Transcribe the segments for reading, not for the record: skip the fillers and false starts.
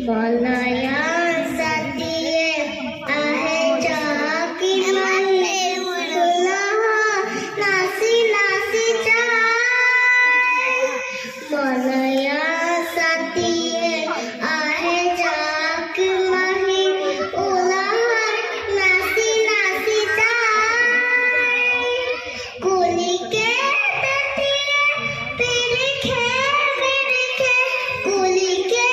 বলয়া সাথিয়ে আহে জাকি মনে মুলা নাসি নাসি চায় বলয়া সাথিয়ে আহে জাকি মহি উলা নাসি নাসি চায় কুলিকে ততিয়ে পিরিখে পিরিখে কুলিকে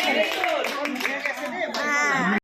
Thank you.